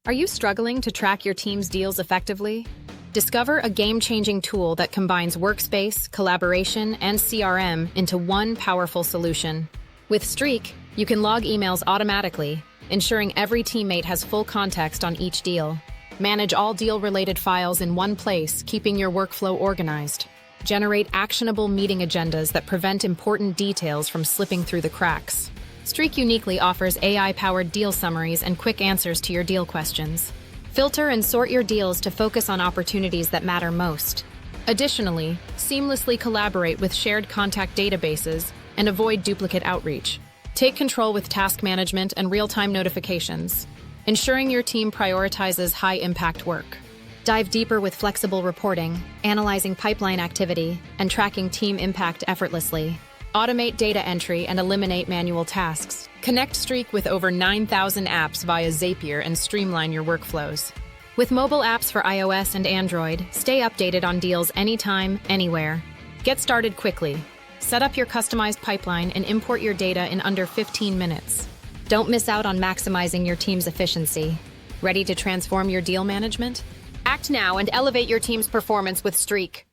Are you struggling to track your team's deals effectively? Discover a game-changing tool that combines workspace, collaboration, and CRM into one powerful solution. With Streak, you can log emails automatically, ensuring every teammate has full context on each deal. Manage all deal-related files in one place, keeping your workflow organized. Generate actionable meeting agendas that prevent important details from slipping through the cracks. Streak uniquely offers AI-powered deal summaries and quick answers to your deal questions. Filter and sort your deals to focus on opportunities that matter most. Additionally, seamlessly collaborate with shared contact databases and avoid duplicate outreach. Take control with task management and real-time notifications, ensuring your team prioritizes high-impact work. Dive deeper with flexible reporting, analyzing pipeline activity, and tracking team impact effortlessly. Automate data entry and eliminate manual tasks. Connect Streak with over 9,000 apps via Zapier and streamline your workflows. With mobile apps for iOS and Android, stay updated on deals anytime, anywhere. Get started quickly. Set up your customized pipeline and import your data in under 15 minutes. Don't miss out on maximizing your team's efficiency. Ready to transform your deal management? Act now and elevate your team's performance with Streak.